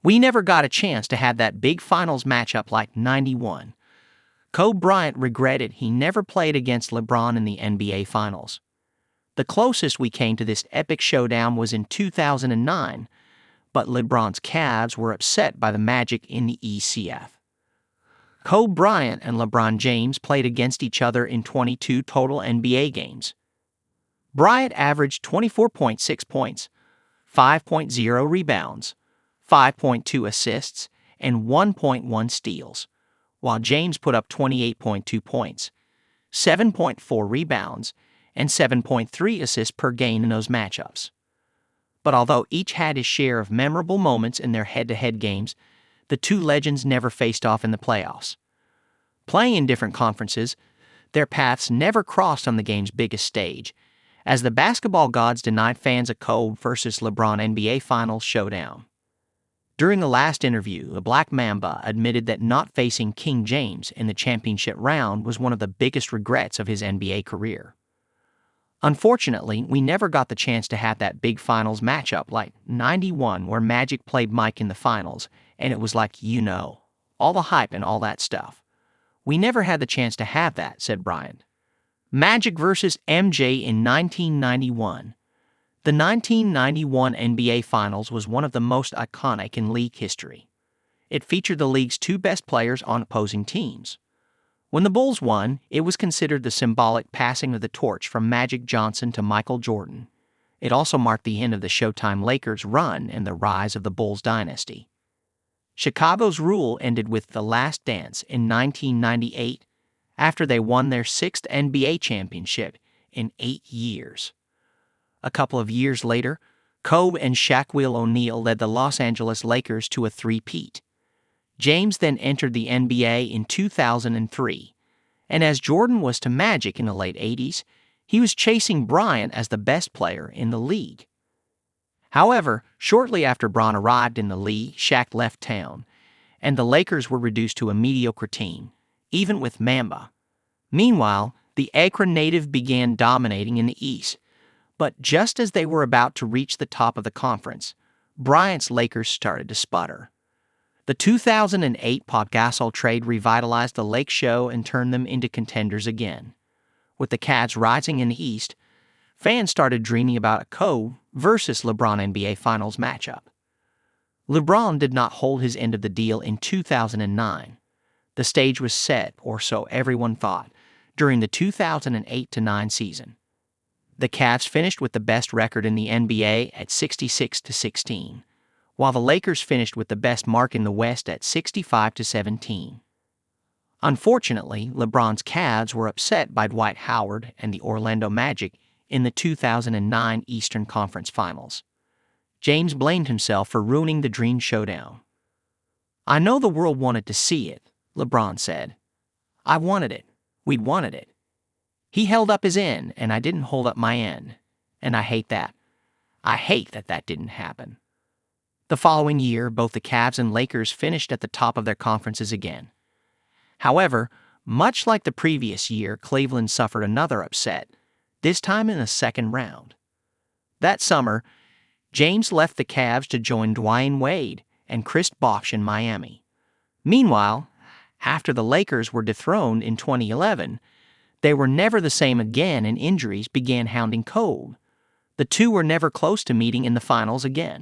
We never got a chance to have that big finals matchup like '91. Kobe Bryant regretted he never played against LeBron in the NBA Finals. The closest we came to this epic showdown was in 2009, but LeBron's Cavs were upset by the Magic in the ECF. Kobe Bryant and LeBron James played against each other in 22 total NBA games. Bryant averaged 24.6 points, 5.0 rebounds, 5.2 assists, and 1.1 steals, while James put up 28.2 points, 7.4 rebounds, and 7.3 assists per game in those matchups. But although each had his share of memorable moments in their head-to-head games, the two legends never faced off in the playoffs. Playing in different conferences, their paths never crossed on the game's biggest stage, as the basketball gods denied fans a Kobe versus LeBron NBA Finals showdown. During the last interview, the Black Mamba admitted that not facing King James in the championship round was one of the biggest regrets of his NBA career. Unfortunately, we never got the chance to have that big finals matchup like '91 where Magic played Mike in the finals, and it was like, all the hype and all that stuff. We never had the chance to have that, said Bryant. Magic versus MJ in 1991. The 1991 NBA Finals was one of the most iconic in league history. It featured the league's two best players on opposing teams. When the Bulls won, it was considered the symbolic passing of the torch from Magic Johnson to Michael Jordan. It also marked the end of the Showtime Lakers' run and the rise of the Bulls dynasty. Chicago's rule ended with The Last Dance in 1998 after they won their sixth NBA championship in 8 years. A couple of years later, Kobe and Shaquille O'Neal led the Los Angeles Lakers to a three-peat. James then entered the NBA in 2003, and as Jordan was to Magic in the late '80s, he was chasing Bryant as the best player in the league. However, shortly after Bron arrived in the league, Shaq left town, and the Lakers were reduced to a mediocre team, even with Mamba. Meanwhile, the Akron native began dominating in the East, but just as they were about to reach the top of the conference, Bryant's Lakers started to sputter. The 2008 Pau Gasol trade revitalized the Lake Show and turned them into contenders again. With the Cavs rising in the East, fans started dreaming about a Kobe versus LeBron NBA Finals matchup. LeBron did not hold his end of the deal in 2009. The stage was set, or so everyone thought, during the 2008-09 season. The Cavs finished with the best record in the NBA at 66-16. While the Lakers finished with the best mark in the West at 65-17. Unfortunately, LeBron's Cavs were upset by Dwight Howard and the Orlando Magic in the 2009 Eastern Conference Finals. James blamed himself for ruining the dream showdown. "I know the world wanted to see it," LeBron said. "I wanted it. We'd wanted it. He held up his end, and I didn't hold up my end. And I hate that. I hate that that didn't happen." The following year, both the Cavs and Lakers finished at the top of their conferences again. However, much like the previous year, Cleveland suffered another upset, this time in the second round. That summer, James left the Cavs to join Dwayne Wade and Chris Bosh in Miami. Meanwhile, after the Lakers were dethroned in 2011, they were never the same again and injuries began hounding Kobe. The two were never close to meeting in the finals again.